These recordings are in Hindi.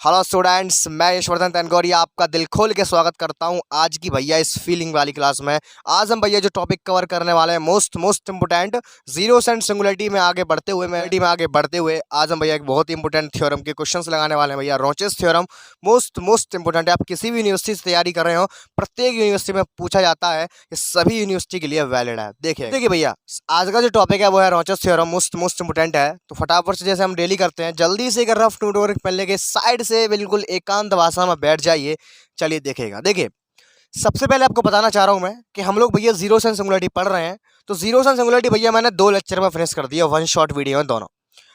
हेलो स्टूडेंट्स, मैं यशवर्धन तनगौरिया आपका दिल खोल के स्वागत करता हूं आज की भैया इस फीलिंग वाली क्लास में। आज हम भैया जो टॉपिक कवर करने वाले हैं most important zeros and singularity में आगे बढ़ते हुए आज हम भैया एक बहुत ही इंपोर्टेंट थ्योरम के क्वेश्चंस लगाने वाले हैं भैया। रोचेस थ्योरम मोस्ट इंपोर्टेंट है। आप किसी भी यूनिवर्सिटी से तैयारी कर रहे हो, प्रत्येक यूनिवर्सिटी में पूछा जाता है, ये सभी यूनिवर्सिटी के लिए वैलिड है। देखिए भैया, आज का जो टॉपिक है वो है रोचेस थ्योरम, मोस्ट इंपोर्टेंट है। तो फटाफट से जैसे हम डेली करते हैं, जल्दी से एक रफ नोट पेन लेके साइड से बिल्कुल एकांत भाषा में बैठ जाइए। चलिए देखेगा। देखिए, सबसे पहले आपको बताना चाह रहा हूं मैं कि हम लोग भैया जीरोस एंड सिंगुलरिटी पढ़ रहे हैं। तो जीरोस एंड सिंगुलरिटी भैया मैंने 2 लेक्चर में फिनिश कर दिया, वन शॉट वीडियो में दोनों।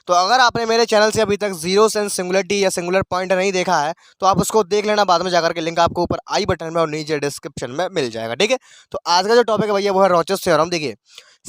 तो अगर आपने मेरे चैनल से अभी तक जीरोस एंड सिंगुलरिटी या सिंगुलर पॉइंट नहीं देखा है तो आप उसको देख लेना बाद में जाकर के, लिंक आपको ऊपर आई बटन में और नीचे डिस्क्रिप्शन में मिल जाएगा। ठीक है। तो आज का जो टॉपिक है भैया वो है रोचेस थ्योरम। देखिए,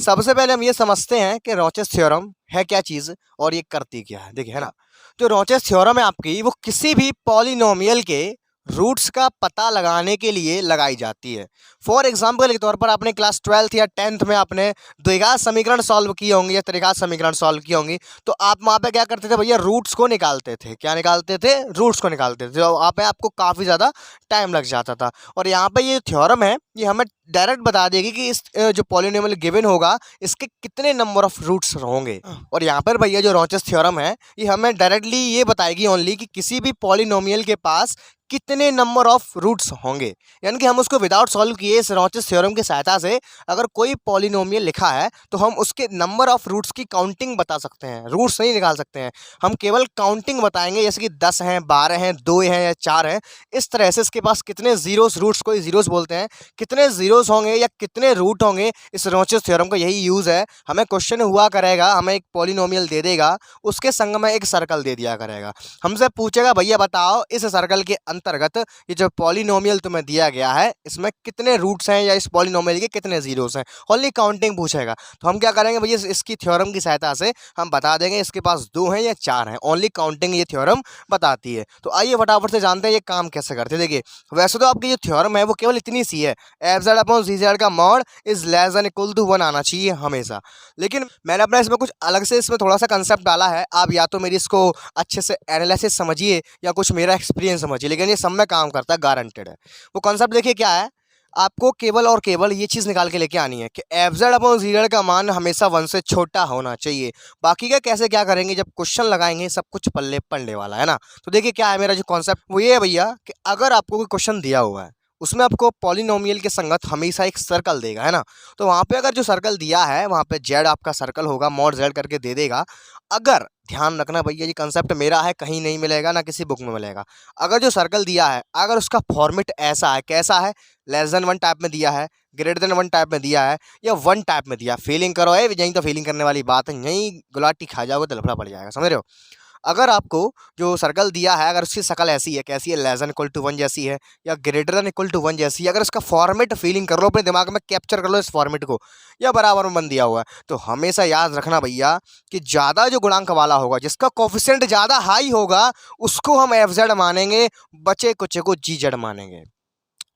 सबसे पहले हम ये समझते हैं कि रोचेस थ्योरम है क्या चीज़ और ये करती क्या है। देखिए, है ना। जो रोचेस थ्योरम है आपकी, वो किसी भी पॉलिनोमियल के रूट्स का पता लगाने के लिए लगाई जाती है। फॉर एग्जाम्पल के तौर पर आपने क्लास 12th या 10th में आपने द्विघात समीकरण सॉल्व किए होंगे या त्रिघात समीकरण सॉल्व किए होंगे। तो आप वहाँ पे क्या करते थे भैया, रूट्स को निकालते थे। क्या निकालते थे? रूट्स को निकालते थे। तो वहाँ पे आपको काफ़ी ज़्यादा टाइम लग जाता था। और यहाँ पे ये थ्योरम है, ये हमें डायरेक्ट बता देगी कि इस जो पॉलिनोमियल गिवन होगा इसके कितने नंबर ऑफ रूट्स होंगे। और यहाँ पर भैया जो रोचेस थ्योरम है, ये हमें डायरेक्टली ये बताएगी ओनली कि किसी भी पॉलिनोमियल के पास कितने नंबर ऑफ रूट्स होंगे। यानी कि हम उसको विदाउट सॉल्व किए इस रोचेस थ्योरम की सहायता से अगर कोई पॉलिनोमियल लिखा है तो हम उसके नंबर ऑफ रूट्स की काउंटिंग बता सकते हैं। रूट्स नहीं निकाल सकते हैं, हम केवल काउंटिंग बताएंगे, जैसे कि 10 हैं, 12 हैं, 2 हैं या 4 हैं। इस तरह से इसके पास कितने जीरोस, रूट्स को जीरोस बोलते हैं, कितने जीरोस होंगे या कितने रूट होंगे, इस रोचेस थ्योरम का यही यूज़ है। हमें क्वेश्चन हुआ करेगा, हमें एक पॉलिनोमियल दे देगा, उसके संग में एक सर्कल दे दिया करेगा। हमसे पूछेगा भैया बताओ इस सर्कल के अंतर्गत ये जो पॉलिनोमियल तुम्हें दिया गया है इसमें कितने रूट्स हैं या इस पॉलिनोमियल के कितने जीरोस हैं। ओनली काउंटिंग पूछेगा। तो हम क्या करेंगे भैया, इसकी थ्योरम की सहायता से हम बता देंगे इसके पास 2 हैं या 4 हैं। ओनली काउंटिंग ये थ्योरम बताती है। तो आइए फटाफट से जानते हैं ये काम कैसे करते हैं। देखिए, वैसे तो आपकी जो थ्योरम है वो केवल इतनी सी है, f z upon g z का mod is less than equal to 1 आना चाहिए हमेशा। लेकिन मैंने अपना इसमें कुछ अलग से इसमें थोड़ा सा कंसेप्ट डाला है। आप या तो मेरी इसको अच्छे से एनालिसिस समझिए या कुछ मेरा एक्सपीरियंस समझिए, लेकिन ये सब में काम करता है, गारंटेड है। वो कॉन्सेप्ट देखिए क्या है। आपको केवल और केवल ये चीज़ निकाल के लेके आनी है कि F z upon g z का मान हमेशा 1 से छोटा होना चाहिए। बाकी का कैसे क्या करेंगे, जब क्वेश्चन लगाएंगे सब कुछ पल्ले पड़ने वाला है ना। तो देखिए क्या है मेरा जो कॉन्सेप्ट, वो ये है भैया कि अगर आपको कोई क्वेश्चन दिया हुआ है उसमें आपको पॉलिनोमियल के संगत हमेशा एक सर्कल देगा, है ना। तो वहाँ पे अगर जो सर्कल दिया है वहाँ पे जेड आपका सर्कल होगा, मॉड जेड करके दे देगा। अगर ध्यान रखना भैया, ये कंसेप्ट मेरा है, कहीं नहीं मिलेगा, ना किसी बुक में मिलेगा। अगर जो सर्कल दिया है, अगर उसका फॉर्मेट ऐसा है, कैसा है, लेस देन 1 टाइप में दिया है, ग्रेटर देन 1 टाइप में दिया है या 1 टाइप में दिया, फीलिंग करो है, यहीं तो फीलिंग करने वाली बात है, यहीं गुलाटी खा जाओगे तो लफड़ा पड़ जाएगा, समझ रहे हो। अगर आपको जो सर्कल दिया है, अगर उसकी शक्ल ऐसी है, कैसी है, लेस देन इक्वल टू 1 जैसी है या ग्रेटर देन इक्वल टू 1 जैसी है, अगर इसका फॉर्मेट फीलिंग कर लो, अपने दिमाग में कैप्चर कर लो इस फॉर्मेट को, या बराबर में बन दिया हुआ है, तो हमेशा याद रखना भैया कि ज़्यादा जो गुणांक वाला होगा, जिसका कोफिशिएंट ज़्यादा हाई होगा, उसको हम एफ जेड मानेंगे, बचे कुचे को जी जेड मानेंगे।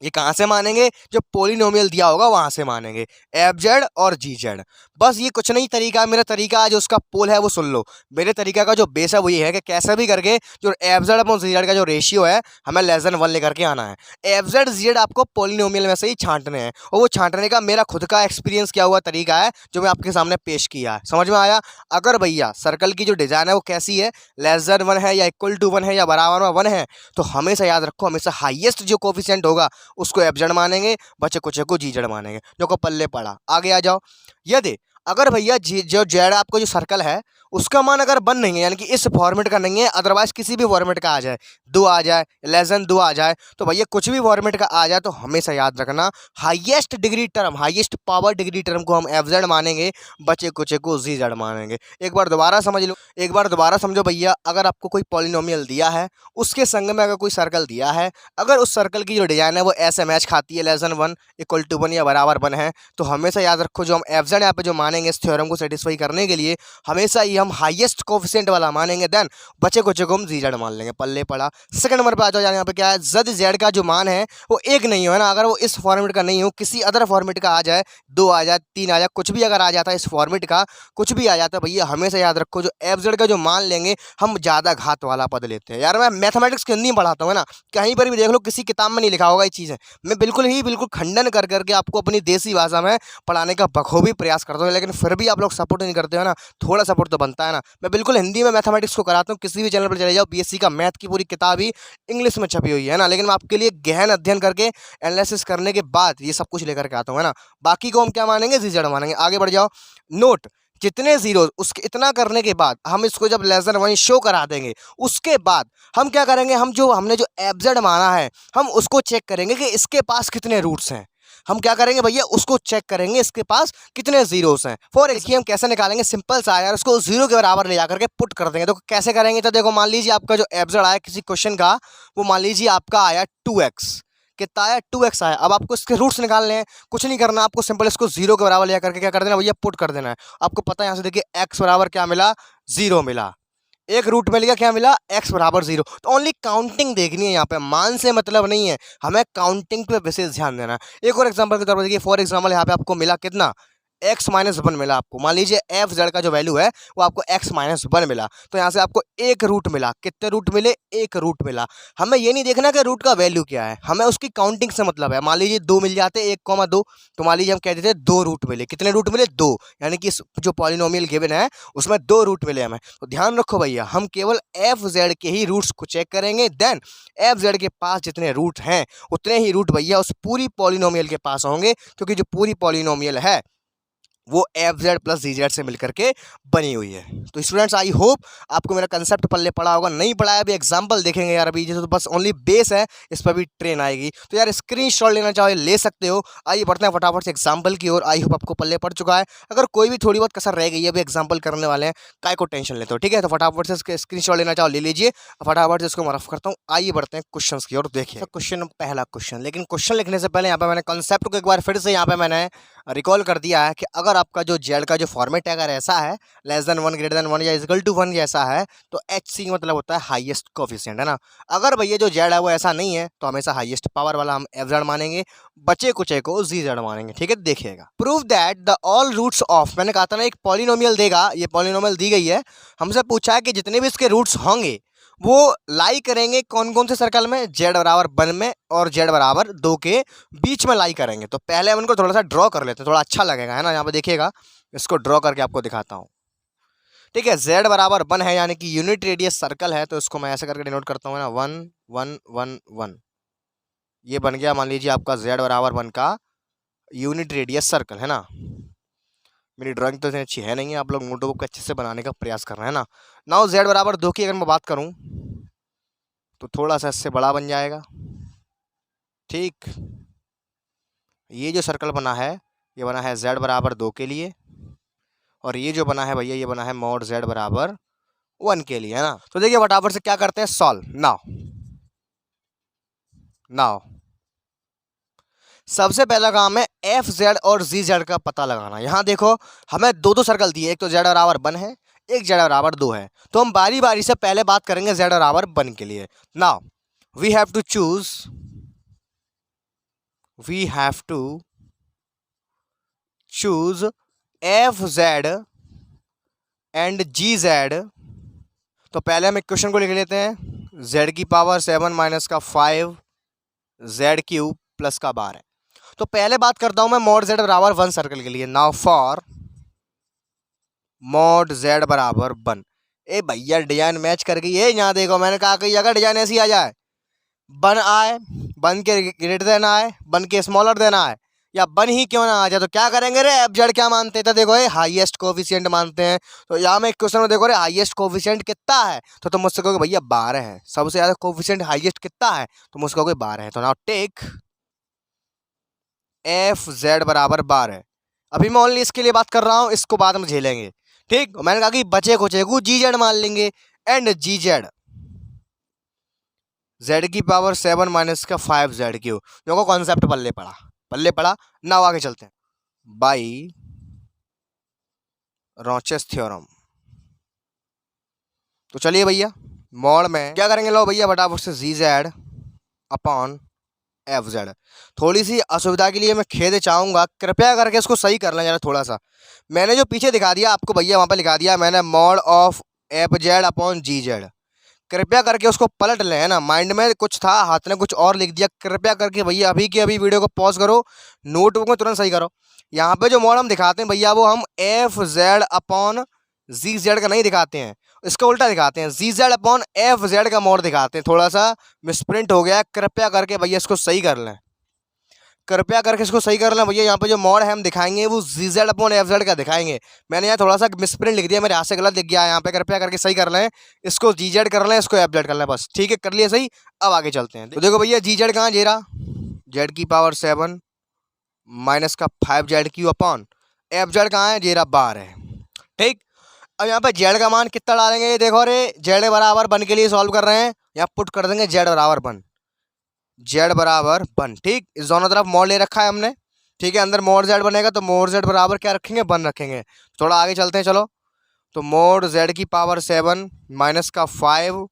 ये कहाँ से मानेंगे? जो पॉलिनोमियल दिया होगा वहां से मानेंगे, एफ जेड और जी जेड। बस ये कुछ नहीं तरीका है। मेरा तरीका है, जो उसका पोल है वो सुन लो। मेरे तरीका का जो बेस है वो ये है कि कैसे भी करके जो F z upon g z का जो रेशियो है हमें लेस देन 1 लेकर के आना है। एफ जेड जी जेड आपको पॉलिनोमियल में से ही छांटने हैं, और वो छांटने का मेरा खुद का एक्सपीरियंस किया हुआ तरीका है जो मैं आपके सामने पेश किया है। समझ में आया? अगर भैया सर्कल की जो डिजाइन है वो कैसी है, लेस देन 1 है या इक्वल टू 1 है या बराबर में 1 है, तो हमेशा याद रखो, हमेशा हाईएस्ट जो कोफिशिएंट होगा उसको एफ जेड मानेंगे, बचे कुछ को जी जेड मानेंगे। जो को पल्ले पड़ा। आगे आ जाओ। यदि अगर भैया जो जेड आपको जो सर्कल है उसका मान अगर 1 नहीं है, यानी कि इस फॉर्मेट का नहीं है, अदरवाइज किसी भी फॉर्मेट का आ जाए, 2 आ जाए, लेस देन 2 आ जाए, तो भैया कुछ भी फॉर्मेट का आ जाए, तो हमेशा याद रखना highest degree term, highest power degree term को हम एफ जेड मानेंगे, बचे कुछ को जी जेड मानेंगे। एक बार दोबारा समझ लो, एक बार दोबारा समझो भैया। अगर आपको कोई पॉलिनोमियल दिया है, उसके संग में अगर कोई सर्कल दिया है, अगर उस सर्कल की जो डिजाइन है वो ऐसे मैच खाती है, लेस देन 1 इक्वल टू 1 या बराबर 1 है, तो हमेशा याद रखो जो हम एफ जेड यहाँ पे जो मानेंगे इस थ्योरम को सेटिस्फाई करने के लिए हमेशा ही हम हाईएस्ट कोफिशिएंट वाला मानेंगे, देन बचे कुछ को हम जीजेड मान लेंगे। पल्ले पड़ा। सेकंड नंबर पे आ जाओ, यहाँ पे क्या है, जद जेड का जो मान है वो एक नहीं हो, है ना। अगर वो इस फॉर्मेट का नहीं हो, किसी अदर फॉर्मेट का आ जाए, 2 आ जाए, 3 आ जाए, कुछ भी अगर आ जाता है इस फॉर्मेट का, कुछ भी आ जाता है भैया, हमेशा याद रखो जो एफ जेड का जो मान लेंगे हम ज़्यादा घात वाला पद लेते हैं। यार मैं मैथमेटिक्स के हिंदी में पढ़ाता हूँ, है ना, कहीं पर भी देख लो, किसी किताब में नहीं लिखा होगा ये चीज़ें। मैं बिल्कुल खंडन कर करके आपको अपनी देसी भाषा में पढ़ाने का बखूबी प्रयास करता हूँ, लेकिन फिर भी आप लोग सपोर्ट नहीं करते हो ना, थोड़ा सपोर्ट तो बनता है ना। मैं बिल्कुल हिंदी में मैथमेटिक्स को कराता हूँ, किसी भी चैनल पर चले जाओ, बीएससी का मैथ की पूरी किताब ही इंग्लिश में छपी हुई है ना, लेकिन मैं आपके लिए गहन अध्ययन करके एनालिसिस करने के बाद ये सब कुछ लेकर के आता हूँ, है ना। बाकी को हम क्या मानेंगे, जीजेड मानेंगे। आगे बढ़ जाओ। नोट, जितने जीरो उसके इतना करने के बाद हम इसको जब लेस देन 1 शो करा देंगे, उसके बाद हम क्या करेंगे, हमने जो एफजेड माना है हम उसको चेक करेंगे कि इसके पास कितने रूट्स हैं। हम क्या करेंगे भैया, उसको चेक करेंगे इसके पास कितने जीरोस हैं। फॉर देखिए हम कैसे निकालेंगे, सिंपल सा यार, उसको जीरो के बराबर ले जाकर के पुट कर देंगे। तो कैसे करेंगे, तो देखो मान लीजिए आपका जो एफजेड आया किसी क्वेश्चन का, वो मान लीजिए आपका आया 2x, कितना आया, 2x आया। अब आपको इसके रूट्स निकालने हैं, कुछ नहीं करना, आपको सिंपल इसको जीरो के बराबर ले जाकर के क्या कर देना भैया, पुट कर देना है। आपको पता है यहाँ से देखिए x बराबर क्या मिला, 0 मिला। एक रूट मिल गया, क्या मिला, x बराबर 0। तो ओनली काउंटिंग देखनी है, यहाँ पे मान से मतलब नहीं है, हमें काउंटिंग पे विशेष ध्यान देना है। एक और एग्जांपल के तौर पर देखिए, फॉर एग्जांपल यहाँ पे आपको मिला कितना, x-1 मिला आपको। मान लीजिए एफ जेड का जो वैल्यू है वो आपको x-1 मिला, तो यहाँ से आपको एक रूट मिला। कितने रूट मिले, एक रूट मिला। हमें ये नहीं देखना कि रूट का वैल्यू क्या है, हमें उसकी काउंटिंग से मतलब है। मान लीजिए 2 मिल जाते, 1,2, तो मान लीजिए हम कह देते 2 रूट मिले। कितने रूट मिले, 2, यानी कि जो पॉलिनोमियल गिवन है उसमें 2 रूट मिले हमें। तो ध्यान रखो भैया, हम केवल एफ जेड के ही रूट्स को चेक करेंगे, देन एफ जेड के पास जितने रूट हैं उतने ही रूट भैया उस पूरी पॉलिनोमियल के पास होंगे, क्योंकि जो पूरी पॉलिनोमियल है वो F Z plus G Z से मिलकर के बनी हुई है। तो स्टूडेंट्स आई होप आपको मेरा कंसेप्ट पल्ले पड़ा होगा। नहीं पढ़ा है अभी एग्जांपल देखेंगे यार, अभी जैसे तो बस ओनली बेस है, इस पर भी ट्रेन आएगी। तो यार स्क्रीनशॉट लेना चाहो ले सकते हो। आइए बढ़ते हैं फटाफट से एग्जाम्पल की ओर। आई होप आपको पल्ले पड़ चुका है। अगर कोई भी थोड़ी बहुत कसर रह गई है, अभी एग्जाम्पल करने वाले हैं, काय को टेंशन लेते हो, ठीक है। तो फटाफट से स्क्रीनशॉट लेना चाहो ले लीजिए, फटाफट से इसको माफ करता हूँ। आइए बढ़ते हैं क्वेश्चन की ओर। देखिए क्वेश्चन, पहला क्वेश्चन, लेकिन क्वेश्चन लिखने से पहले यहाँ पे मैंने कंसेप्ट को एक बार फिर से यहाँ पे मैंने रिकॉल कर दिया है कि अगर आपका जो जेड का जो फॉर्मेट है अगर ऐसा है, लेस देन 1 ग्रेटर देन 1 या इक्वल टू 1 जैसा है, तो एच सी मतलब होता है हाईएस्ट कोफिशिएंट, है ना। अगर भैया जो जेड है वो ऐसा नहीं है, तो हमेशा हाईएस्ट पावर वाला हम एफ जेड मानेंगे, बचे कुचे को जी जेड मानेंगे, ठीक है। देखिएगा, prove that the all roots of, मैंने कहा था ना एक पॉलिनोमियल देगा, ये पॉलिनोमियल दी गई है, हमसे पूछा है कि जितने भी इसके रूट्स होंगे वो लाई करेंगे कौन कौन से सर्कल में, जेड बराबर 1 में और जेड बराबर 2 के बीच में लाई करेंगे। तो पहले हम इनको थोड़ा सा ड्रॉ कर लेते हैं, थोड़ा अच्छा लगेगा, है ना। यहाँ पे देखिएगा, इसको ड्रॉ करके आपको दिखाता हूँ, ठीक है। जेड बराबर 1 है, यानी कि यूनिट रेडियस सर्कल है, तो इसको मैं ऐसे करके डिनोट करता हूँ ना, 1 1 1 1। ये बन गया मान लीजिए आपका जेड बराबर 1 का यूनिट रेडियस सर्कल, है ना। मेरी ड्राइंग तो इतनी अच्छी है नहीं है, आप लोग नोटबुक को अच्छे से बनाने का प्रयास कर रहे हैं ना। नाउ जेड बराबर 2 की अगर मैं बात करूं तो थोड़ा सा इससे बड़ा बन जाएगा, ठीक। ये जो सर्कल बना है ये बना है जेड बराबर 2 के लिए, और ये जो बना है भैया ये बना है मॉड जेड बराबर 1 के लिए, है ना। तो देखिए फटाफट से क्या करते हैं, सॉल्व नाउ। नाउ सबसे पहला काम है एफ जेड और जी जेड का पता लगाना। यहाँ देखो हमें दो सर्कल दिए, एक तो जेड बराबर 1 है, एक जेड बराबर 2 है, तो हम बारी बारी से पहले बात करेंगे जेड बराबर 1 के लिए। Now we have to choose f z and ji z. तो पहले हम इक्वेशन को लिख लेते हैं, जेड की पावर 7 माइनस का 5 जेड क्यूब प्लस का 12 है। तो पहले बात करता हूं मैं मॉड जेड बराबर 1 सर्कल के लिए। नाउ फॉर मॉड जेड बराबर 1, ए भैया डिजाइन मैच कर गई है। यहाँ देखो मैंने कहा कि अगर डिजाइन ऐसी आ जाए, 1 आए, 1 के ग्रेटर देन आए, 1 के स्मॉलर देन आए, या 1 ही क्यों ना आ जाए, तो क्या करेंगे रे, एफ जेड क्या मानते हैं, तो देखो ये हाईएस्ट कोफिशिएंट मानते हैं। तो यहाँ में क्वेश्चन में देखो रे हाईएस्ट कोफिशिएंट कितना है, तो तुम मुझसे कहोगे भैया 12 है। सबसे ज्यादा कोफिशिएंट हाईएस्ट कितना है, तो मुझसे कहोगे 12 है। तो नाउ टेक एफ जेड बराबर 12। अभी मैं ओनली इसके लिए बात कर रहा हूँ, इसको बाद में झेलेंगे, ठीक। मैंने कहा कि बचे कुचे को जी जेड मान लेंगे, एंड जी जेड जेड की पावर 7 माइनस का 5 जेड क्यू। देखो कॉन्सेप्ट पल्ले पड़ा। नाउ आगे चलते हैं। By Rouché's theorem. तो चलिए भैया मॉड में क्या करेंगे, लो भैया फटाफट से जी जेड अपॉन एफ जेड। थोड़ी सी असुविधा के लिए मैं खेद चाहूंगा, कृपया करके इसको सही कर लें जरा थोड़ा सा। मैंने जो पीछे दिखा दिया आपको भैया, वहां पे लिखा दिया मैंने mod of f z upon g z. कृपया करके उसको पलट लें, है ना। माइंड में कुछ था, हाथ ने कुछ और लिख दिया। कृपया करके भैया अभी के अभी वीडियो को पॉज करो, नोटबुक में तुरंत सही करो। यहाँ पे जो मॉड हम दिखाते हैं भैया, वो हम F z upon g z का नहीं दिखाते हैं, इसका उल्टा दिखाते हैं। जी जेड अपॉन एफ जेड का मॉड दिखाते हैं। थोड़ा सा मिसप्रिंट हो गया है, कृपया करके भैया इसको सही कर लें। कृपया करके इसको सही कर लें भैया। यहाँ पे जो मॉड है हम दिखाएंगे वो जी जेड अपॉन एफ जेड का दिखाएंगे। मैंने यहाँ थोड़ा सा मिसप्रिंट लिख दिया, मेरे हाथ से गलत दिख गया है यहाँ पे। कृपया करके सही कर लें, इसको जी जेड कर लें, इसको एफ जेड कर लें, बस ठीक है, कर लिया सही। अब आगे चलते हैं। तो देखो भैया जी जेड कहाँ जेरा, जेड की पावर 7 माइनस का 5 Z Q upon F Z कहाँ है, जेरा 12 है, ठीक। अब यहाँ पे जेड का मान कितना डालेंगे, ये देखो रे, जेड बराबर 1 के लिए सॉल्व कर रहे हैं, यहाँ पुट कर देंगे जेड बराबर 1, जेड बराबर 1, ठीक। इस दोनों तरफ मोड ले रखा है हमने, ठीक है। अंदर मोड जेड बनेगा तो मोड जेड बराबर क्या रखेंगे, 1 रखेंगे। थोड़ा आगे चलते हैं चलो। तो मोड जेड की पावर 7 माइनस का 5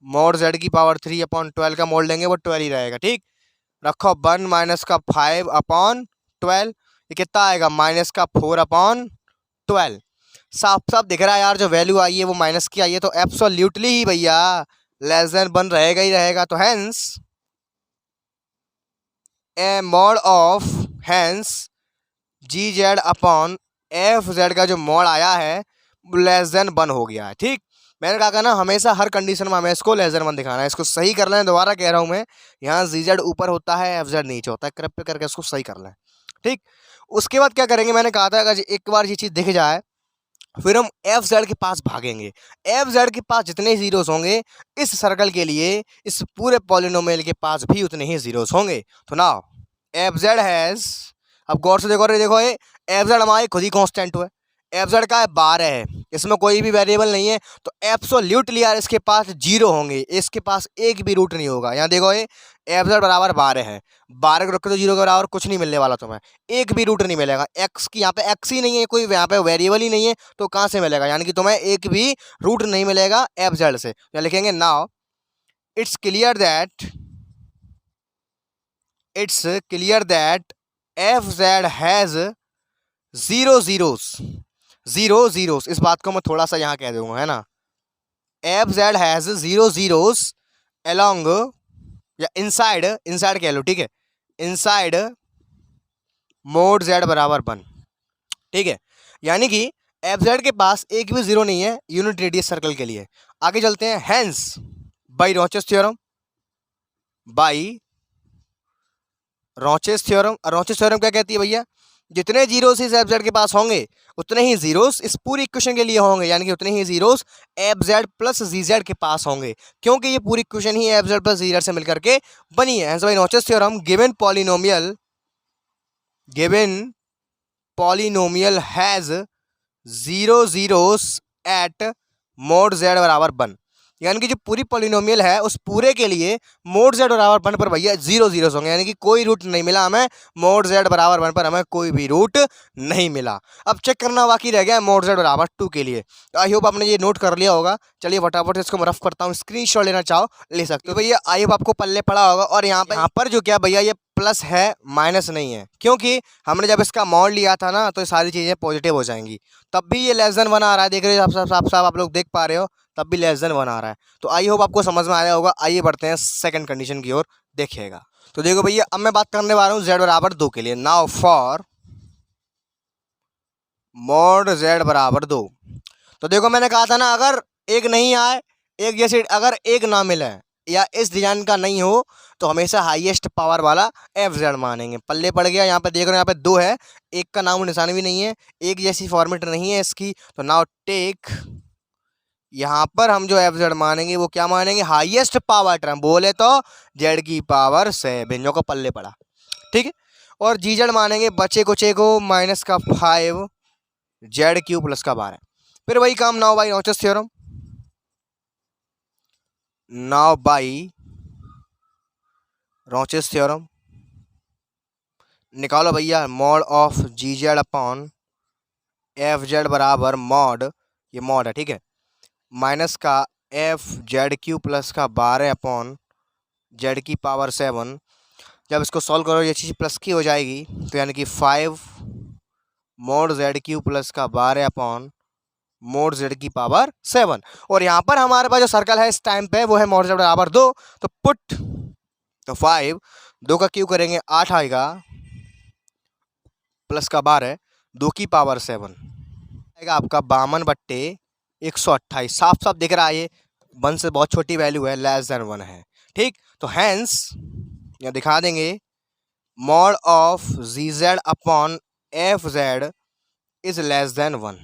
मोड जेड की पावर 3 अपॉन 12 का मोड लेंगे, वो 12 ही रहेगा, ठीक। रखो 1 माइनस का 5 अपॉन 12, ये कितना आएगा, माइनस का 4 अपॉन 12। साफ साफ दिख रहा है यार, जो वैल्यू आई है वो माइनस की आई है, तो एब्सोल्युटली ही भैया लेस देन 1 रहेगा ही रहेगा। तो hence a mod of hence g Z upon F z का जो मॉड आया है लेस देन 1 हो गया है, ठीक। मैंने कहा ना हमेशा हर कंडीशन में हमें इसको लेस देन 1 दिखाना है। इसको सही कर लें, दोबारा कह रहा हूँ मैं, यहाँ जी जेड ऊपर होता है, एफ जेड नीचे होता है, कृपया करके इसको सही कर लें, ठीक। उसके बाद क्या करेंगे, मैंने कहा था अगर एक बार ये चीज़ दिख जाए फिर हम एफ जेड के पास भागेंगे। एफ जेड के पास जितने जीरोस होंगे इस सर्कल के लिए, इस पूरे पॉलिनोमियल के पास भी उतने ही जीरोस होंगे। तो नाउ एफ जेड हैज, अब गौर से देखो रे, देखो ये एफ जेड हमारी खुद ही कांस्टेंट हुआ है, एफ जेड का है 12 है, इसमें कोई भी वेरिएबल नहीं है, तो एब्सोल्युटली यार इसके पास जीरो होंगे, इसके पास एक भी रूट नहीं होगा। यहाँ देखो ये एफ जेड बराबर 12 है, 12 को रख के तो जीरो के बराबर कुछ नहीं मिलने वाला तुम्हें, एक भी रूट नहीं मिलेगा। एक्स की यहाँ पे एक्स ही नहीं है, कोई यहाँ पे वेरिएबल ही नहीं है, तो कहाँ से मिलेगा, यानी कि तुम्हें एक भी रूट नहीं मिलेगा एफ जेड से। यहाँ लिखेंगे now it's clear that, it's clear that F Z has zero zeros, zero zeros, इस बात को मैं थोड़ा सा यहाँ कह दूंगा, है ना। F Z has zero zeros along या इनसाइड, इनसाइड कह लो, ठीक है, इनसाइड मोड जेड बराबर 1, ठीक है। यानी कि एफ जेड के पास एक भी जीरो नहीं है यूनिट रेडियस सर्कल के लिए। आगे चलते हैं, hence by Rouché's theorem, by Rouché's theorem. Rouché's theorem क्या कहती है भैया, जितने जीरोस इस एफ जेड के पास होंगे उतने ही जीरोस इस पूरी इक्वेशन के लिए होंगे, यानी कि उतने ही zeros F Z plus G Z के पास होंगे, क्योंकि ये पूरी इक्वेशन ही F Z plus G Z से मिलकर के बनी है। By Rouché's theorem given polynomial, given polynomial has zero zeros at mod Z बराबर 1, यानी कि जो पूरी पॉलिनोमियल है उस पूरे के लिए मोड जेड बराबर 1 पर भैया जीरो जीरोस होंगे, यानी कि कोई रूट नहीं मिला हमें, मोड जेड बराबर 1 पर हमें कोई भी रूट नहीं मिला। अब चेक करना बाकी रह गया मोड जेड बराबर 2 के लिए। तो आई होप आपने ये नोट कर लिया होगा। चलिए फटाफट से इसको मैं रफ करता हूँ, स्क्रीनशॉट लेना चाहो ले सकते हो भैया। आई होप आपको पल्ले पड़ा होगा। और यहाँ पर जो क्या भैया, ये प्लस है माइनस नहीं है, क्योंकि हमने जब इसका मॉड लिया था ना तो ये सारी चीज़ें पॉजिटिव हो जाएंगी। तब भी ये लेस देन 1 आ रहा है, देख रहे हो साफ साफ आप लोग देख पा रहे हो, तब भी लेस देन 1 आ रहा है। तो आई होप आपको समझ में आया होगा। आइए बढ़ते हैं सेकंड कंडीशन की ओर, देखिएगा। तो देखो भैया अब मैं बात करने वाला हूँ जेड बराबर 2 के लिए। नाउ फॉर मोड जेड बराबर 2, तो देखो मैंने कहा था ना अगर एक नहीं आए, एक जैसे अगर एक ना मिले या इस डिजाइन का नहीं हो तो हमेशा हाईएस्ट पावर वाला एफ जेड मानेंगे। पल्ले पड़ गया, यहाँ पे देख रहे हो, यहाँ पे 2 है, एक का नाम निशान भी नहीं है, एक जैसी फॉर्मेट नहीं है इसकी। तो नाउ टेक, यहाँ पर हम जो एफ जेड मानेंगे वो क्या मानेंगे, हाईएस्ट पावर टर्म, बोले तो जेड की पावर 7 जो को पल्ले पड़ा, ठीक है। और जी जेड मानेंगे बचे कुचे को माइनस का 5 जेड क्यू प्लस का 12। फिर वही काम now by Rouché's theorem, now by Rouché's theorem निकालो भैया, mod of ji Z upon F Z बराबर मॉड, ये मॉड है ठीक है, माइनस का एफ जेड क्यू प्लस का 12 अपॉन जेड की पावर 7। जब इसको सॉल्व करो ये चीज़ प्लस की हो जाएगी, तो यानी कि 5 मोड जेड क्यू प्लस का 12 अपॉन मोड जेड की पावर 7। और यहाँ पर हमारे पास जो सर्कल है इस टाइम पे वो है मोड जेड बराबर 2, तो पुट, तो 5 2 का क्यू करेंगे 8 आएगा, प्लस का 12 2 की पावर 7 आएगा आपका 52/128। साफ साफ दिख रहा है ये 1 से बहुत छोटी वैल्यू है, लेस देन 1 है ठीक। तो हैंस यहाँ दिखा देंगे mod of ji Z upon F z is less than 1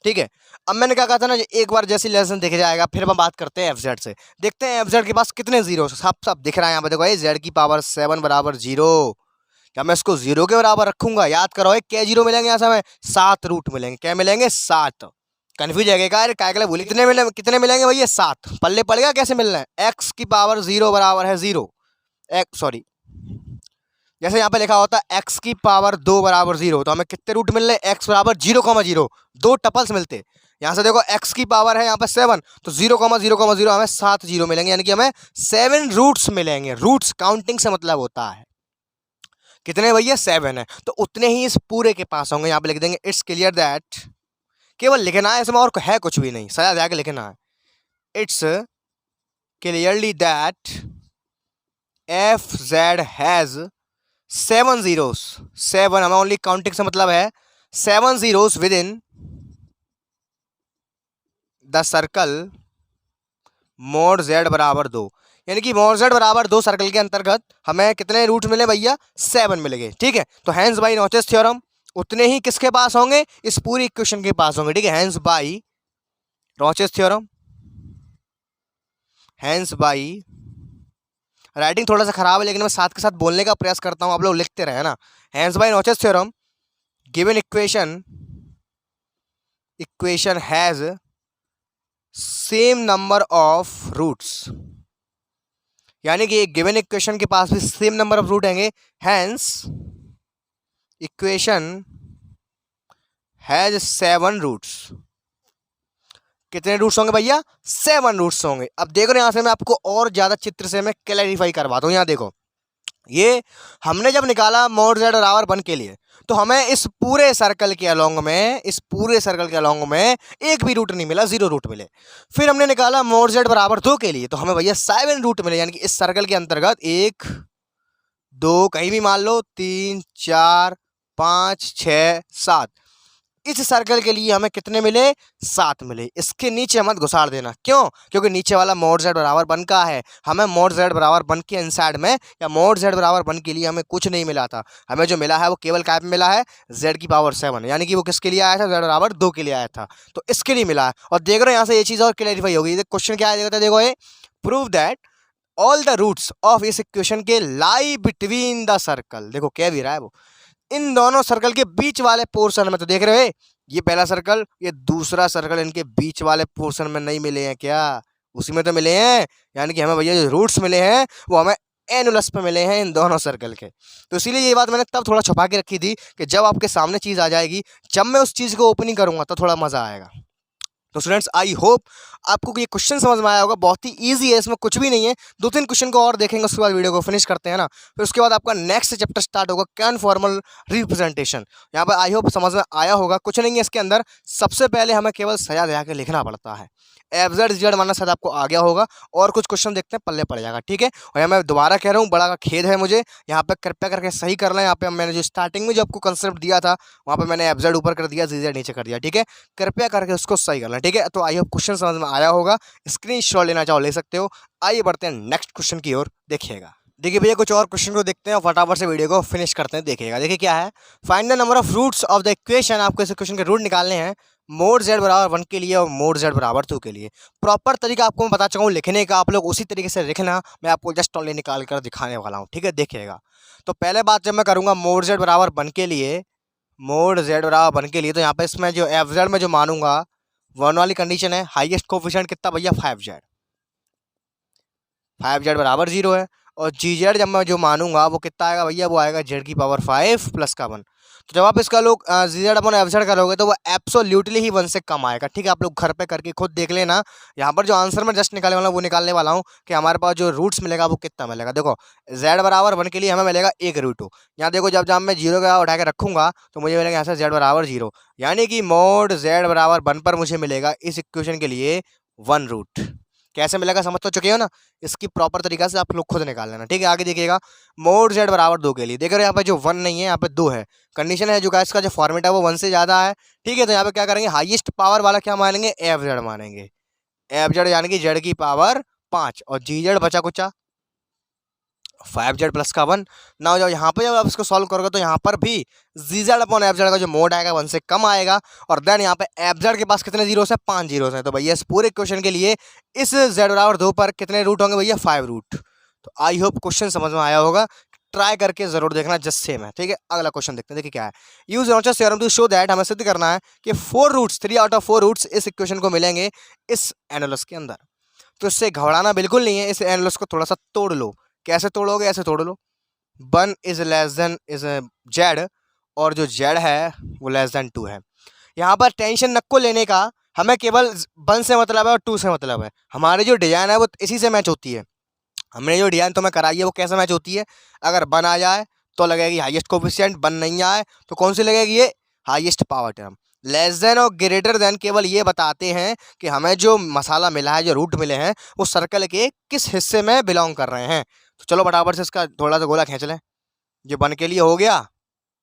ठीक है। अब मैंने क्या कहा था ना, एक बार जैसी लेसन दिख जाएगा फिर हम बात करते हैं एफ जेड से। देखते हैं एफ जेड के पास कितने जीरो, साफ साफ दिख रहा है यहाँ पे देखो, जेड की पावर 7 बराबर 0। क्या मैं इसको 0 के बराबर रखूंगा? याद करो क्या जीरो मिलेंगे यहाँ से हमें? 7 रूट मिलेंगे। क्या मिलेंगे? 7। कन्फ्यूज है क्या? क्या के लिए बोली कितने मिलेंगे भैया? 7 पल्ले पड़ेगा कैसे मिलना है? एक्स की पावर 0 बराबर है 0, सॉरी जैसे यहाँ पे लिखा होता है एक्स की पावर 2 बराबर 0, तो हमें कितने रूट मिल रहे? एक्स बराबर 0,0, 2 टपल्स मिलते। यहाँ से देखो एक्स की पावर है यहाँ पे 7, तो 0,0,0 हमें 7 जीरो मिलेंगे, यानी कि हमें 7 रूट्स मिलेंगे। रूट्स काउंटिंग से मतलब होता है कितने भैया? 7 है, तो उतने ही इस पूरे के पास होंगे। यहाँ पे लिख देंगे इट्स क्लियर दैट, केवल लिखना है इसमें और है कुछ भी नहीं, सजा जाके लिखना है। It's clearly that F Z has 7 zeros, 7 हमें ओनली काउंटिंग से मतलब है 7 zeros with in the circle mode Z बराबर 2, यानी कि मोड जेड बराबर 2 सर्कल के अंतर्गत हमें कितने रूट मिले भैया? 7 मिलेंगे ठीक है। तो हैंस बाई नॉचेस थ्योरम उतने ही किसके पास होंगे? इस पूरी इक्वेशन के पास होंगे ठीक है। Hence by notches theorem, hence by, writing थोड़ा सा खराब है लेकिन मैं साथ के साथ बोलने का प्रयास करता हूं, आप लोग लिखते रहे ना। Hence by notches theorem given equation has same number of roots, यानी कि गिवन इक्वेशन के पास भी सेम नंबर ऑफ रूट होंगे। Hence equation has 7 roots. कितने रूट्स होंगे भैया? 7 रूट्स होंगे। अब देखो यहां से मैं आपको और ज्यादा चित्र से मैं क्लैरिफाई करवाता हूं। यहाँ देखो, ये हमने जब निकाला मोड जेड बराबर 1 के लिए, तो हमें इस पूरे सर्कल के अलोंग में एक भी रूट नहीं मिला, 0 रूट मिले। फिर हमने निकाला मोड जेड बराबर 2 के लिए, तो हमें भैया 7 रूट मिले, यानी कि इस सर्कल के अंतर्गत 1 2 कहीं भी मान लो, 3 4 5 6 7, इस सर्कल के लिए हमें कितने मिले? 7 मिले। इसके नीचे मत घुसाड़ देना, क्यों? क्योंकि नीचे वाला मोड जेड बराबर 1 का है। हमें मोड जेड बराबर 1 के इनसाइड में या मोड जेड बराबर 1 के लिए हमें कुछ नहीं मिला था। हमें जो मिला है वो केवल क्या पे मिला है? जेड की पावर 7, यानी कि वो किसके लिए आया था? जेड बराबर 2 के लिए आया था, तो इसके लिए मिला है। और देख रहे हो यहाँ से ये चीज़ और क्लैरिफाई होगी। क्वेश्चन क्या है देखो, ये prove that all the roots of इस इक्वेशन के लाई बिटवीन द सर्कल। देखो क्या भी रहा है वो, इन दोनों सर्कल के बीच वाले पोर्शन में। तो देख रहे हो ये पहला सर्कल, ये दूसरा सर्कल, इनके बीच वाले पोर्शन में नहीं मिले हैं क्या? उसी में तो मिले हैं, यानी कि हमें भैया जो रूट्स मिले हैं वो हमें एनुलस पे मिले हैं इन दोनों सर्कल के। तो इसीलिए ये बात मैंने तब थोड़ा छुपा के रखी थी कि जब आपके सामने चीज़ आ जाएगी, जब मैं उस चीज़ को ओपनिंग करूंगा तो थोड़ा मज़ा आएगा। तो स्टूडेंट्स आई होप आपको ये क्वेश्चन समझ में आया होगा। बहुत ही इजी है, इसमें कुछ भी नहीं है। 2-3 क्वेश्चन को और देखेंगे, उसके बाद वीडियो को फिनिश करते हैं ना। फिर उसके बाद आपका नेक्स्ट चैप्टर स्टार्ट होगा, कन्फॉर्मल रिप्रेजेंटेशन। यहाँ पर आई होप समझ में आया होगा। कुछ नहीं है इसके अंदर, सबसे पहले हमें केवल सजा दे के लिखना पड़ता है। एफ जेड जेड माना शायद आपको आ गया होगा, और कुछ क्वेश्चन देखते हैं, पल्ले पड़ जाएगा ठीक है। और यहाँ मैं दोबारा कह रहा हूँ, बड़ा खेद है मुझे, यहाँ पे कृपया करके सही कर लें। यहाँ पे मैंने जो स्टार्टिंग में जो आपको कंसेप्ट दिया था, वहाँ पे मैंने एफ जेड ऊपर कर दिया, जी जेड नीचे कर दिया ठीक है। कृपया करके उसको सही कर लें ठीक है। तो आई होप क्वेश्चन समझ में आया होगा। स्क्रीनशॉट लेना चाहो ले सकते हो। आइए बढ़ते हैं नेक्स्ट क्वेश्चन की ओर, देखिएगा। देखिए भैया कुछ और क्वेश्चन को देखते हैं और फटाफट से वीडियो को फिनिश करते हैं। देखिएगा, देखिए क्या है, find the number of roots of the equation. आपको इस इक्वेशन के रूट निकालने हैं मोड जेड बराबर 1 के लिए और मोड जेड बराबर 2 के लिए। प्रॉपर तरीका आपको मैं बता चुका हूँ लिखने का, आप लोग उसी तरीके से लिखना। मैं आपको जस्ट ओनली निकाल कर दिखाने वाला हूँ ठीक है। देखिएगा, तो पहले बात जब मैं करूँगा मोड जेड बराबर 1 के लिए, मोड जेड बराबर 1 के लिए, तो यहाँ पे इसमें जो एफ जेड में जो मानूंगा 1 वाली कंडीशन है, हाईएस्ट कोफिशिएंट कितना भैया? 5z, 5z बराबर 0 है। और जी जेड जब मैं जो मानूंगा वो कितना आएगा भैया? वो आएगा जेड की पावर 5 प्लस का 1। तो जब आप इसका लोग जेड अपॉन एफ जेड करोगे तो वो एब्सोल्युटली ही 1 से कम आएगा। ठीक है, आप लोग घर पे करके खुद देख लेना। यहाँ पर जो आंसर मैं जस्ट निकालने वाला हूँ वो निकालने वाला हूँ कि हमारे पास जो रूट्स मिलेगा वो कितना मिलेगा। देखो जेड बराबर 1 के लिए हमें मिलेगा 1 √2। यहाँ देखो जब जब मैं 0 का उठा के रखूंगा तो मुझे मिलेगा यहाँ से जेड बराबर 0, यानी कि मोड जेड बराबर 1 पर मुझे मिलेगा इस इक्वेशन के लिए 1 रूट। कैसे मिलेगा समझ तो चुके हो ना, इसकी प्रॉपर तरीका से आप लोग खुद निकाल लेना। ठीक है, आगे देखिएगा मोड जेड बराबर 2 के लिए देख रहे हो यहाँ पे जो 1 नहीं है यहाँ पे 2 है। कंडीशन है जो का इसका जो फॉर्मेट है वो 1 से ज्यादा है। ठीक है, तो यहाँ पे क्या करेंगे, हाईएस्ट पावर वाला क्या मानेंगे, एफ जेड मानेंगे। एफ जेड यानी कि जेड की पावर 5 और जी जेड बचा कुचा 5 जेड प्लस का 1। ना जब यहाँ पे जब आप इसको सॉल्व करोगे तो यहाँ पर भी जी जेड अपॉन एफ जेड का जो मोड आएगा 1 से कम आएगा। और देन यहाँ पे एफ जेड के पास कितने जीरोस है, 5 जीरोस है। तो भैया इस पूरे क्वेश्चन के लिए इस जेड बराबर 2 पर कितने रूट होंगे भैया, 5 रूट। तो आई होप क्वेश्चन समझ में आया होगा, ट्राई करके जरूर देखना जस्ट सेम है। ठीक है, अगला क्वेश्चन देखते हैं, देखिए क्या है। Use Rouché's theorem to show that, हमें सिद्ध करना है कि 4 रूट्स 3 आउट ऑफ 4 रूट्स इस इक्वेशन को मिलेंगे इस एनालिसिस के अंदर। तो इससे घबराना बिल्कुल नहीं है, इस एनालिसिस को थोड़ा सा तोड़ लो। कैसे तोड़ोगे, ऐसे तोड़ लो, 1 is less then is Z और जो जेड है वो लेस देन 2 है। यहाँ पर टेंशन नको लेने का, हमें केवल 1 से मतलब है और 2 से मतलब है। हमारी जो डिजाइन है वो इसी से मैच होती है। हमने जो डिजाइन तुम्हें कराई है वो कैसे मैच होती है, अगर 1 आ जाए तो लगेगी हाईएस्ट कोफिशिएंट, 1 नहीं आए तो कौन सी लगेगी, ये highest power term. Less than और ग्रेटर देन केवल ये बताते हैं कि हमें जो मसाला मिला है, जो रूट मिले हैं, वो सर्कल के किस हिस्से में बिलोंग कर रहे हैं। तो चलो फटाफट से इसका थोड़ा सा गोला खींच लें। ये 1 के लिए हो गया,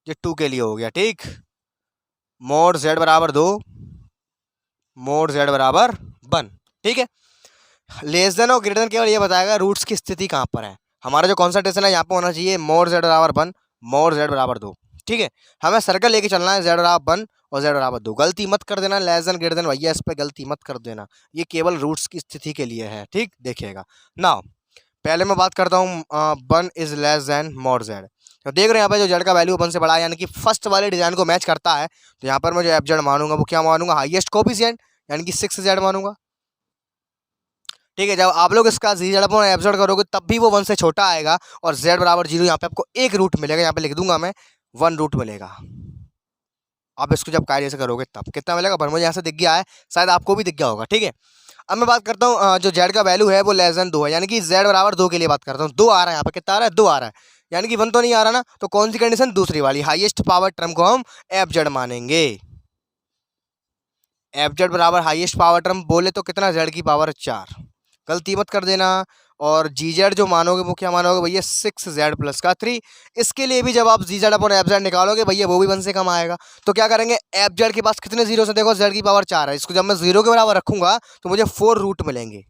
ये 2 के लिए हो गया। ठीक, मोड जेड बराबर 2, मोड जेड बराबर 1। ठीक है, लेस देन और ग्रेटर देन केवल ये बताएगा रूट्स की स्थिति कहाँ पर है। हमारा जो कॉन्सेंट्रेशन है यहाँ पे होना चाहिए मोड जेड बराबर 1, मोड जेड बराबर 2। ठीक है, हमें सर्कल लेके चलना है जेड बराबर 1 और जेड बराबर 2। गलती मत कर देना लेस देन ग्रेटर देन, भैया इस पर गलती मत कर देना, ये केवल रूट्स की स्थिति के लिए है। ठीक, देखिएगा नाउ पहले मैं बात करता हूँ 1 is less then mode Z. तो देख रहे हैं यहाँ पे जो जेड का वैल्यू 1 से बड़ा है, यानी कि फर्स्ट वाले डिजाइन को मैच करता है। तो यहाँ पर मैं जो एफ जेड मानूंगा वो क्या मानूंगा, हाईएस्ट कोफिशिएंट, यानी कि 6 जेड मानूंगा। ठीक है, जब आप लोग इसका जी जेड अपॉन एफ जेड करोगे तब भी वो 1 से छोटा आएगा और जेड बराबर 0, यहाँ पे आपको 1 रूट मिलेगा। यहाँ पे लिख दूंगा मैं 1 रूट मिलेगा। आप इसको जब कायदे से करोगे तब कितना मिलेगा, पर मुझे यहाँ से दिख गया है, शायद आपको भी दिख गया होगा। ठीक है, अब मैं बात करता हूँ जो जेड का वैल्यू है वो लेस देन 2 है, यानी कि जेड बराबर 2 के लिए बात करता हूँ। 2 आ रहा है, यहाँ पे कितना आ रहा है, 2 आ रहा है, यानी कि 1 तो नहीं आ रहा ना। तो कौन सी कंडीशन, दूसरी वाली, हाईएस्ट पावर टर्म को हम एफ जेड मानेंगे। एफ जेड बराबर हाईएस्ट पावर टर्म बोले तो कितना, जेड की पावर 4, गलती मत कर देना। और जी जेड जो मानोगे वो क्या मानोगे भैया, 6 जेड प्लस का 3। इसके लिए भी जब आप जी जेड अपॉन एफ जेड निकालोगे भैया वो भी 1 से कम आएगा। तो क्या करेंगे, एफ जेड के पास कितने जीरो से, देखो जेड की पावर 4 है, इसको जब मैं 0 के बराबर रखूंगा तो मुझे 4 रूट मिलेंगे।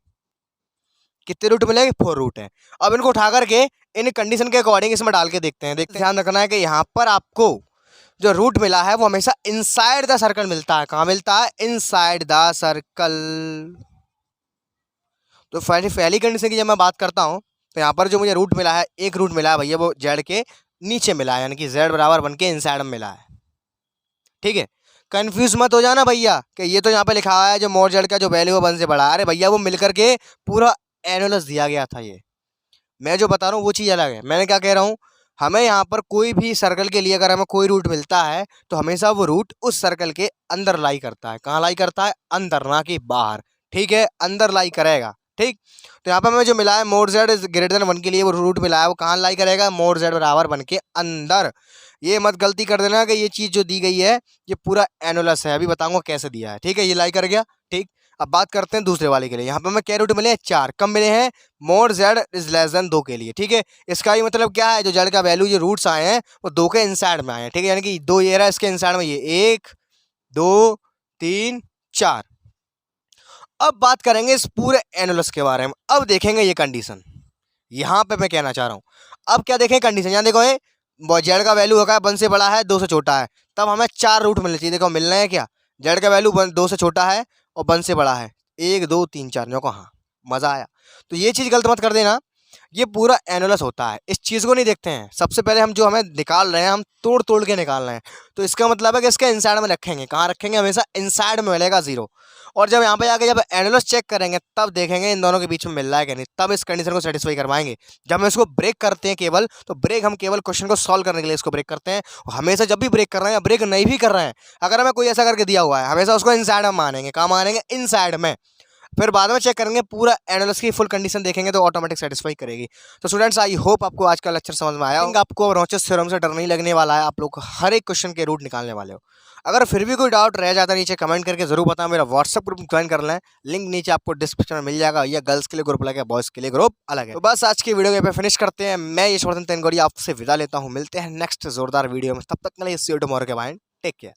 कितने रूट मिलेंगे, 4 रूट है। अब इनको उठा करके इन कंडीशन के अकॉर्डिंग इसमें डाल के देखते हैं। ध्यान रखना है कि यहाँ पर आपको जो रूट मिला है वो हमेशा इनसाइड द सर्कल मिलता है। कहाँ मिलता है, इनसाइड द सर्कल। तो पहली कंडीशन की जब मैं बात करता हूँ तो यहाँ पर जो मुझे रूट मिला है, 1 रूट मिला है भैया वो जेड के नीचे मिला है, यानी कि जेड बराबर 1 के इनसाइड में मिला है। ठीक है, कंफ्यूज मत हो जाना भैया कि ये तो यहाँ पे लिखा हुआ है जो मोड जेड का जो वैल्यू है 1 से बड़ा है। अरे भैया वो मिलकर के पूरा एनुलस दिया गया था। ये मैं जो बता रहा हूँ वो चीज़ अलग है। मैंने क्या कह रहा हूँ, हमें यहाँ पर कोई भी सर्कल के लिए अगर हमें कोई रूट मिलता है तो हमेशा वो रूट उस सर्कल के अंदर लाई करता है। कहाँ लाई करता है, अंदर, ना कि बाहर। ठीक है, अंदर लाई करेगा। ठीक, तो यहाँ पर हमें जो मिला है मोड जेड ग्रेटर देन 1 के लिए वो रूट मिला है, वो कहाँ लाई करेगा, मोड जेड बराबर 1 के अंदर। ये मत गलती कर देना कि ये चीज़ जो दी गई है ये पूरा एनुलस है, अभी बताऊंगा कैसे दिया है। ठीक है, ये लाई कर गया। ठीक, अब बात करते हैं दूसरे वाले के लिए। यहाँ पे हमें क्या रूट मिले हैं, 4। कब मिले हैं, mode Z is less then 2 के लिए। ठीक है, इसका ये मतलब क्या है, जो जेड का वैल्यू जो रूट्स आए हैं वो 2 के इनसाइड में आए हैं। ठीक है, यानी कि 2 ये रहा, इसके इनसाइड में ये 1 2 3 4। अब बात करेंगे इस पूरे एनुलस के बारे में। अब देखेंगे ये कंडीशन, यहाँ पे मैं कहना चाह रहा हूँ। अब क्या देखें कंडीशन, यहाँ देखो ये जेड का वैल्यू होगा 1 से बड़ा है 2 से छोटा है, तब हमें 4 रूट मिलने चाहिए। देखो मिलना है क्या, जेड का वैल्यू 2 से छोटा है और 1 से बड़ा है, 1 2 3 4। जो हाँ, मज़ा आया। तो ये चीज़ गलत मत कर देना, ये पूरा एनुलस होता है, इस चीज़ को नहीं देखते हैं। सबसे पहले हम जो हमें निकाल रहे हैं, हम तोड़ तोड़ के निकाल रहे हैं, तो इसका मतलब है कि इसके इनसाइड में रखेंगे। कहाँ रखेंगे? हमेशा इनसाइड में मिलेगा 0। और जब यहाँ पे आके जब एनुलस चेक करेंगे तब देखेंगे इन दोनों के बीच में मिल रहा है कि नहीं, तब इस कंडीशन को सेटिस्फाई करवाएंगे। जब हम इसको ब्रेक करते हैं केवल, तो ब्रेक हम केवल क्वेश्चन को सॉल्व करने के लिए इसको ब्रेक करते हैं। और हमेशा जब भी ब्रेक कर रहे हैं या ब्रेक नहीं भी कर रहे हैं, अगर हमें कोई ऐसा करके दिया हुआ है, हमेशा उसको इनसाइड में मानेंगे। कहाँ मानेंगे? इनसाइड में। फिर बाद में चेक करेंगे, पूरा एनालिसिस की फुल कंडीशन देखेंगे तो ऑटोमेटिक सेटिस्फाई करेगी। तो स्टूडेंट्स, आई होप आपको आज का लेक्चर समझ में आया होगा। आपको रोचस थ्योरम से डर नहीं लगने वाला है, आप लोग हर एक क्वेश्चन के रूट निकालने वाले हो। अगर फिर भी कोई डाउट रह जाता है, नीचे कमेंट करके जरूर बताएं। मेरा व्हाट्सअप ग्रुप ज्वाइन कर लें, लिंक नीचे आपको डिस्क्रिप्शन में मिल जाएगा। या गर्ल्स के लिए ग्रुप अलग है, बॉयज़ के लिए ग्रुप अलग है। तो बस आज की वीडियो पे फिनिश करते हैं। मैं यशवर्धन तेनगोड़िया आपसे विदा लेता हूँ, मिलते हैं नेक्स्ट जोरदार वीडियो में। तब तक के लिए सी यू टुमारो के बाय, टेक केयर।